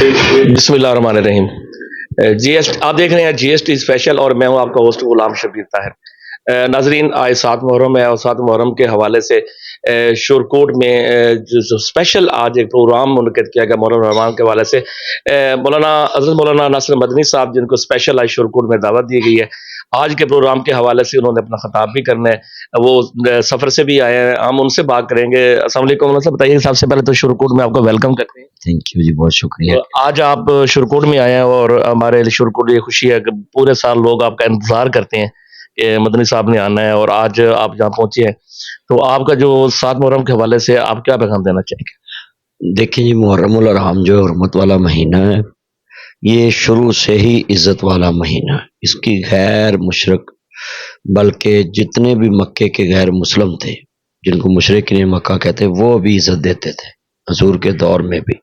بسم اللہ الرحمن الرحیم۔ جی ایس آپ دیکھ رہے ہیں جی ایس ٹی اسپیشل اور میں ہوں آپ کا ہوسٹ غلام شبیر طاہر۔ ناظرین، آج 7 محرم ہے اور 7 محرم کے حوالے سے شورکوٹ میں جو اسپیشل آج ایک پروگرام منعقد کیا گیا مولانا رحمان کے حوالے سے۔ مولانا حضرت مولانا ناصر مدنی صاحب جن کو اسپیشل آج شورکوٹ میں دعوت دی گئی ہے، آج کے پروگرام کے حوالے سے انہوں نے اپنا خطاب بھی کرنا ہے، وہ سفر سے بھی آئے ہیں، ہم ان سے بات کریں گے۔ السلام علیکم مولانا صاحب، بتائیے سب سے پہلے تو شورکوٹ میں آپ کو ویلکم کرتے ہیں۔ تھینک یو جی، بہت شکریہ۔ آج آپ شورکوٹ میں آئے ہیں اور ہمارے شورکوٹ یہ خوشی ہے کہ پورے سال لوگ آپ کا انتظار کرتے ہیں کہ مدنی صاحب نے آنا ہے، اور آج آپ جہاں پہنچے ہیں تو آپ کا جو 7 محرم کے حوالے سے آپ کیا پیغام دینا چاہیں گے؟ دیکھیں جی، محرم الحرام جو حرمت والا مہینہ ہے، یہ شروع سے ہی عزت والا مہینہ ہے۔ اس کی غیر مشرک بلکہ جتنے بھی مکے کے غیر مسلم تھے، جن کو مشرکین مکہ کہتے، وہ بھی عزت دیتے تھے حضور کے دور میں بھی۔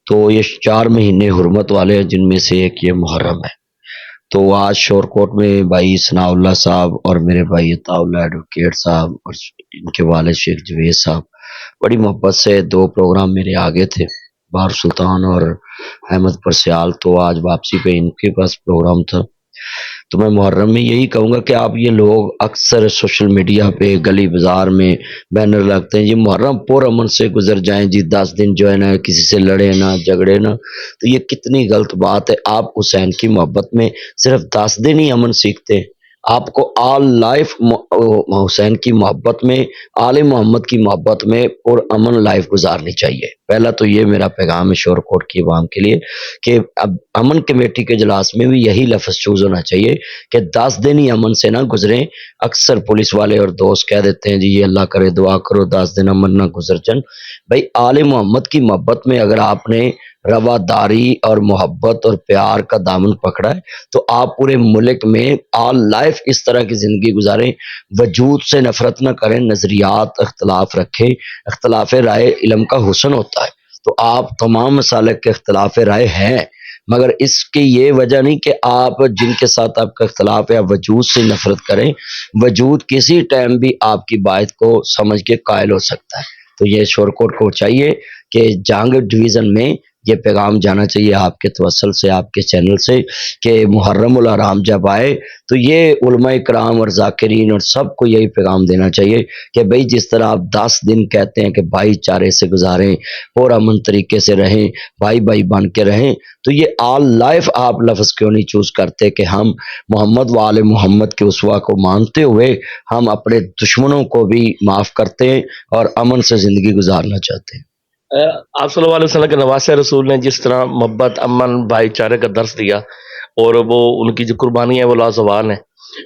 تو یہ 4 مہینے حرمت والے ہیں، جن میں سے ایک یہ محرم ہے۔ تو آج شورکوٹ میں بھائی ثناء اللہ صاحب اور میرے بھائی عطاء اللہ ایڈوکیٹ صاحب اور ان کے والد شیخ جوید صاحب بڑی محبت سے 2 پروگرام میرے آگے تھے، بہار سلطان اور احمد پرسیال، تو آج واپسی پہ ان کے پاس پروگرام تھا۔ تو میں محرم میں یہی کہوں گا کہ آپ یہ لوگ اکثر سوشل میڈیا پہ گلی بازار میں بینر لگتے ہیں، یہ محرم پر امن سے گزر جائیں جی، 10 دن جو ہے نا کسی سے لڑے نہ جھگڑے نہ۔ تو یہ کتنی غلط بات ہے۔ آپ حسین کی محبت میں صرف 10 دن ہی امن سیکھتے ہیں، آپ کو آل لائف حسین کی محبت میں، آل محمد کی محبت میں اور امن لائف گزارنی چاہیے۔ پہلا تو یہ میرا پیغام ہے شورکوٹ کی عوام کے لیے کہ اب امن کمیٹی کے اجلاس میں بھی یہی لفظ چوز ہونا چاہیے کہ 10 دن ہی امن سے نہ گزریں۔ اکثر پولیس والے اور دوست کہہ دیتے ہیں جی یہ اللہ کرے دعا کرو 10 دن امن نہ گزر جن۔ بھائی آل محمد کی محبت میں اگر آپ نے رواداری اور محبت اور پیار کا دامن پکڑا ہے تو آپ پورے ملک میں آل لائف اس طرح کی زندگی گزاریں، وجود سے نفرت نہ کریں، نظریات اختلاف رکھیں۔ اختلاف رائے علم کا حسن ہوتا ہے، تو آپ تمام مسالک کے اختلاف رائے ہیں، مگر اس کی یہ وجہ نہیں کہ آپ جن کے ساتھ آپ کا اختلاف ہے وجود سے نفرت کریں۔ وجود کسی ٹائم بھی آپ کی بات کو سمجھ کے قائل ہو سکتا ہے۔ تو یہ شورکوٹ کو چاہیے کہ جہانگیر ڈویژن میں یہ پیغام جانا چاہیے آپ کے توسل سے، آپ کے چینل سے، کہ محرم الحرام جب آئے تو یہ علماء کرام اور ذاکرین اور سب کو یہی پیغام دینا چاہیے کہ بھئی جس طرح آپ 10 دن کہتے ہیں کہ بھائی چارے سے گزاریں اور امن طریقے سے رہیں، بھائی بھائی بن کے رہیں، تو یہ آل لائف آپ لفظ کیوں نہیں چوز کرتے کہ ہم محمد و آل محمد کے اسوہ کو مانتے ہوئے ہم اپنے دشمنوں کو بھی معاف کرتے ہیں اور امن سے زندگی گزارنا چاہتے ہیں۔ آپ صلی اللہ علیہ وسلم کے نواسہ رسول نے جس طرح محبت، امن، بھائی چارے کا درس دیا، اور وہ ان کی جو قربانی ہے وہ لازوال ہے،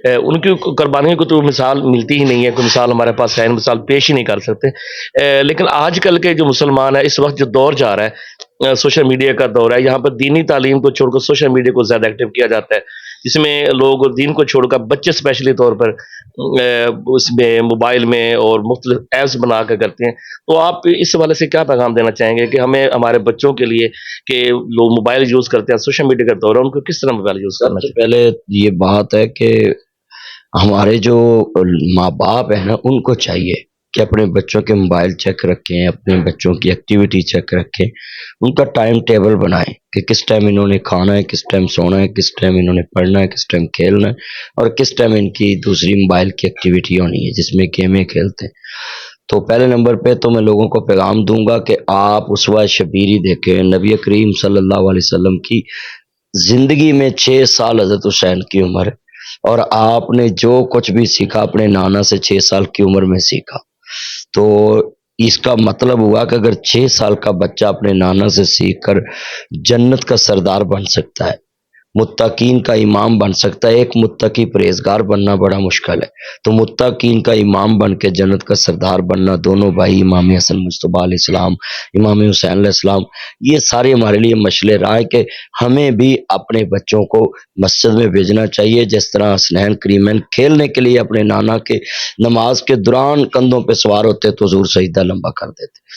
ان کی قربانیوں کو تو مثال ملتی ہی نہیں ہے، کوئی مثال ہمارے پاس ہے، مثال پیش ہی نہیں کر سکتے۔ لیکن آج کل کے جو مسلمان ہیں، اس وقت جو دور جا رہا ہے سوشل میڈیا کا دور ہے، یہاں پر دینی تعلیم کو چھوڑ کر سوشل میڈیا کو زیادہ ایکٹیو کیا جاتا ہے، جس میں لوگ دین کو چھوڑ کر بچے اسپیشلی طور پر اس میں موبائل میں اور مختلف ایپس بنا کر کرتے ہیں۔ تو آپ اس حوالے سے کیا پیغام دینا چاہیں گے کہ ہمیں ہمارے بچوں کے لیے کہ لوگ موبائل یوز کرتے ہیں، سوشل میڈیا کا دور ہے، ان کو کس طرح موبائل یوز کرنا سب سے چاہیے؟ پہلے یہ بات ہے کہ ہمارے جو ماں باپ ہیں نا، ان کو چاہیے کہ اپنے بچوں کے موبائل چیک رکھیں، اپنے بچوں کی ایکٹیویٹی چیک رکھیں، ان کا ٹائم ٹیبل بنائیں کہ کس ٹائم انہوں نے کھانا ہے، کس ٹائم سونا ہے، کس ٹائم انہوں نے پڑھنا ہے، کس ٹائم کھیلنا ہے، اور کس ٹائم ان کی دوسری موبائل کی ایکٹیویٹی ہونی ہے جس میں گیمیں کھیلتے ہیں۔ تو پہلے نمبر پہ تو میں لوگوں کو پیغام دوں گا کہ آپ اسوہ شبیری دیکھیں۔ نبی کریم صلی اللہ علیہ وسلم کی زندگی میں 6 سال حضرت حسین کی عمر ہے، اور آپ نے جو کچھ بھی سیکھا اپنے نانا سے 6 سال کی عمر میں سیکھا۔ تو اس کا مطلب ہوا کہ اگر 6 سال کا بچہ اپنے نانا سے سیکھ کر جنت کا سردار بن سکتا ہے، متقین کا امام بن سکتا ہے، ایک متقی پرہیزگار بننا بڑا مشکل ہے، تو متقین کا امام بن کے جنت کا سردار بننا، دونوں بھائی امام حسن مجتبیٰ علیہ السلام، امام حسین علیہ السلام، یہ سارے ہمارے لیے مشعل راہ ہے کہ ہمیں بھی اپنے بچوں کو مسجد میں بھیجنا چاہیے، جس طرح حسنین کریمین کھیلنے کے لیے اپنے نانا کے نماز کے دوران کندھوں پہ سوار ہوتے تو حضور سجدہ لمبا کر دیتے۔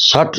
60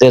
ਤੇ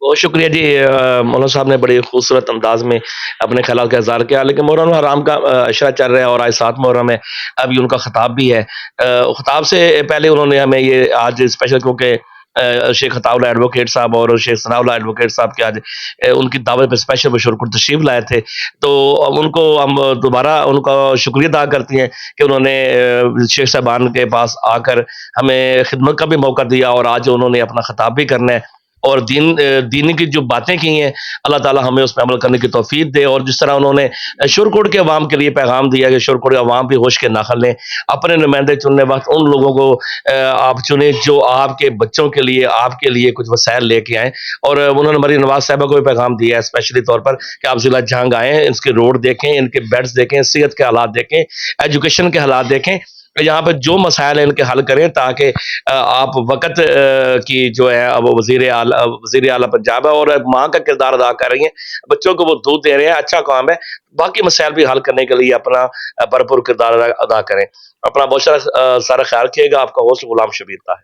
بہت شکریہ جی، مولانا صاحب نے بڑی خوبصورت انداز میں اپنے خیالات کا اظہار کیا، لیکن محرم الحرام کا اشرا چل رہا ہے اور آج 7 محرم ہے، ابھی ان کا خطاب بھی ہے۔ خطاب سے پہلے انہوں نے ہمیں یہ آج اسپیشل، کیونکہ شیخ عطا اللہ ایڈوکیٹ صاحب اور شیخ ثناء اللہ ایڈوکیٹ صاحب کے آج ان کی دعوت پہ اسپیشل مشہور تشریف لائے تھے، تو اب ان کو ہم دوبارہ ان کا شکریہ ادا کرتی ہیں کہ انہوں نے شیخ صاحبان کے پاس آ کر ہمیں خدمت کا بھی موقع دیا، اور آج انہوں نے اپنا خطاب بھی کرنا ہے اور دین کی جو باتیں کی ہیں اللہ تعالی ہمیں اس پہ عمل کرنے کی توفیق دے۔ اور جس طرح انہوں نے شورکوٹ کے عوام کے لیے پیغام دیا کہ شورکوٹ کے عوام بھی ہوش کے ناخن لیں، اپنے نمائندے چننے وقت ان لوگوں کو آپ چنیں جو آپ کے بچوں کے لیے، آپ کے لیے کچھ وسائل لے کے آئیں۔ اور انہوں نے مریم نواز صاحبہ کو بھی پیغام دیا ہے اسپیشلی طور پر کہ آپ ضلع جہانگ آئیں، اس کے روڈ دیکھیں، ان کے بیڈز دیکھیں، صحت کے حالات دیکھیں، ایجوکیشن کے حالات دیکھیں، یہاں پہ جو مسائل ہیں ان کے حل کریں، تاکہ آپ وقت کی جو ہے اب وزیر اعلیٰ پنجاب ہے اور ماں کا کردار ادا کر رہی ہیں، بچوں کو وہ دودھ دے رہے ہیں، اچھا کام ہے، باقی مسائل بھی حل کرنے کے لیے اپنا بھرپور کردار ادا کریں۔ اپنا بہت سارا خیال کیے گا۔ آپ کا ہوسٹ غلام شبیر تھا۔